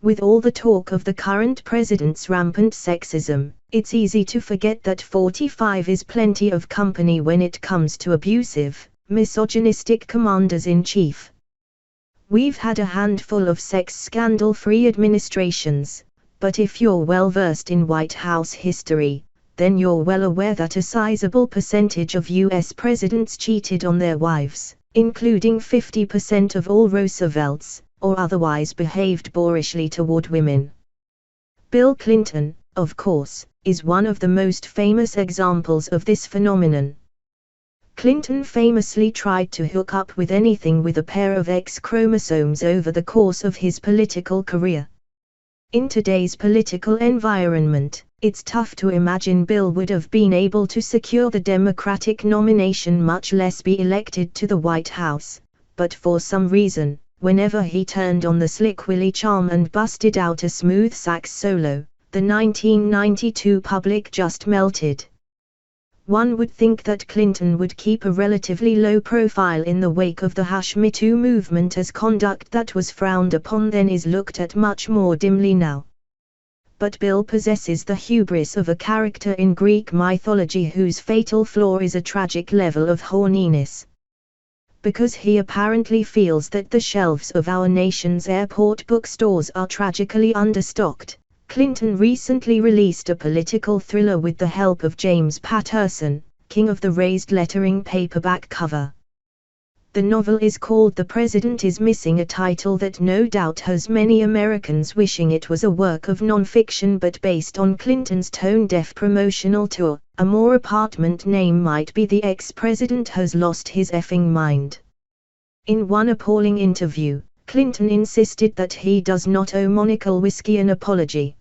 With all the talk of the current president's rampant sexism, it's easy to forget that 45 is plenty of company when it comes to abusive, misogynistic commanders-in-chief. We've had a handful of sex scandal-free administrations, but if you're well versed in White House history, then you're well aware that a sizable percentage of U.S. presidents cheated on their wives, including 50% of all Roosevelts, or otherwise behaved boorishly toward women. Bill Clinton, of course, is one of the most famous examples of this phenomenon. Clinton famously tried to hook up with anything with a pair of X chromosomes over the course of his political career. In today's political environment, it's tough to imagine Bill would have been able to secure the Democratic nomination, much less be elected to the White House, but for some reason, whenever he turned on the Slick Willie charm and busted out a smooth sax solo, the 1992 public just melted. One would think that Clinton would keep a relatively low profile in the wake of the #Me Too movement, as conduct that was frowned upon then is looked at much more dimly now. But Bill possesses the hubris of a character in Greek mythology whose fatal flaw is a tragic level of horniness. Because he apparently feels that the shelves of our nation's airport bookstores are tragically understocked, Clinton recently released a political thriller with the help of James Patterson, king of the raised lettering paperback cover. The novel is called The President Is Missing, a title that no doubt has many Americans wishing it was a work of non-fiction but based on Clinton's tone-deaf promotional tour. A more apartment name might be The Ex-President Has Lost His Effing Mind. In one appalling interview, Clinton insisted that he does not owe Monocle Whiskey an apology.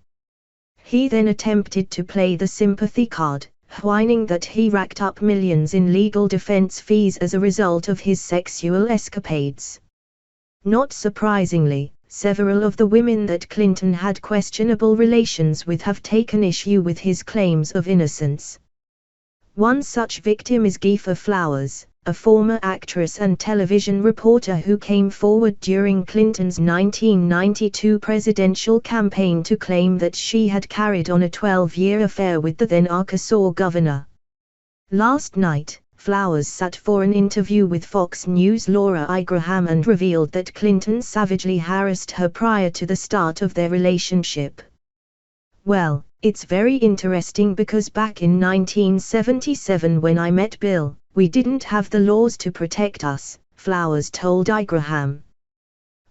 He then attempted to play the sympathy card, whining that he racked up millions in legal defense fees as a result of his sexual escapades. Not surprisingly, several of the women that Clinton had questionable relations with have taken issue with his claims of innocence. One such victim is Gennifer Flowers, a former actress and television reporter who came forward during Clinton's 1992 presidential campaign to claim that she had carried on a 12-year affair with the then Arkansas governor. Last night, Flowers sat for an interview with Fox News' Laura Ingraham and revealed that Clinton savagely harassed her prior to the start of their relationship. Well, it's very interesting because back in 1977 when I met Bill, we didn't have the laws to protect us, Flowers told Ingraham.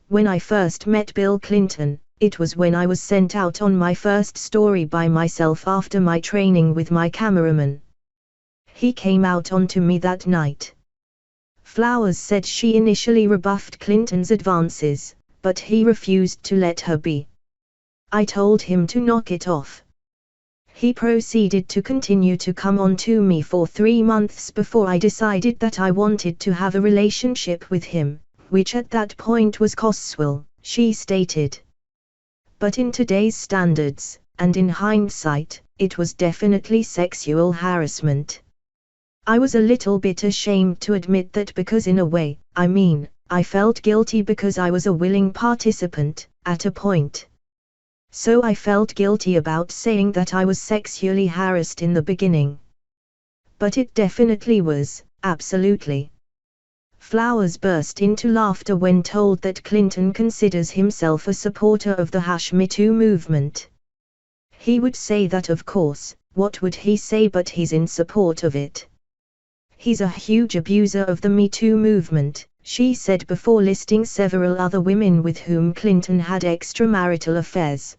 When I first met Bill Clinton, it was when I was sent out on my first story by myself after my training with my cameraman. He came out onto me that night. Flowers said she initially rebuffed Clinton's advances, but he refused to let her be. I told him to knock it off. He proceeded to continue to come on to me for 3 months before I decided that I wanted to have a relationship with him, which at that point was casual, she stated. But in today's standards, and in hindsight, it was definitely sexual harassment. I was a little bit ashamed to admit that because in a way, I felt guilty because I was a willing participant, at a point. So I felt guilty about saying that I was sexually harassed in the beginning. But it definitely was, absolutely. Flowers burst into laughter when told that Clinton considers himself a supporter of the #Me Too movement. He would say that, of course, what would he say but he's in support of it. He's a huge abuser of the Me Too movement, she said before listing several other women with whom Clinton had extramarital affairs.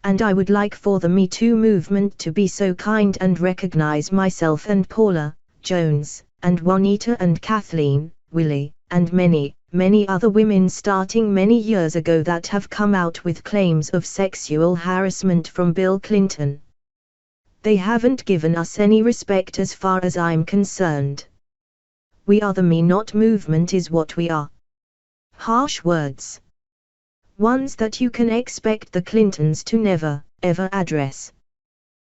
And I would like for the Me Too movement to be so kind and recognize myself and Paula, Jones, and Juanita and Kathleen, Willie, and many, many other women starting many years ago that have come out with claims of sexual harassment from Bill Clinton. They haven't given us any respect as far as I'm concerned. We are the Me Not movement is what we are. Harsh words. Ones that you can expect the Clintons to never, ever address.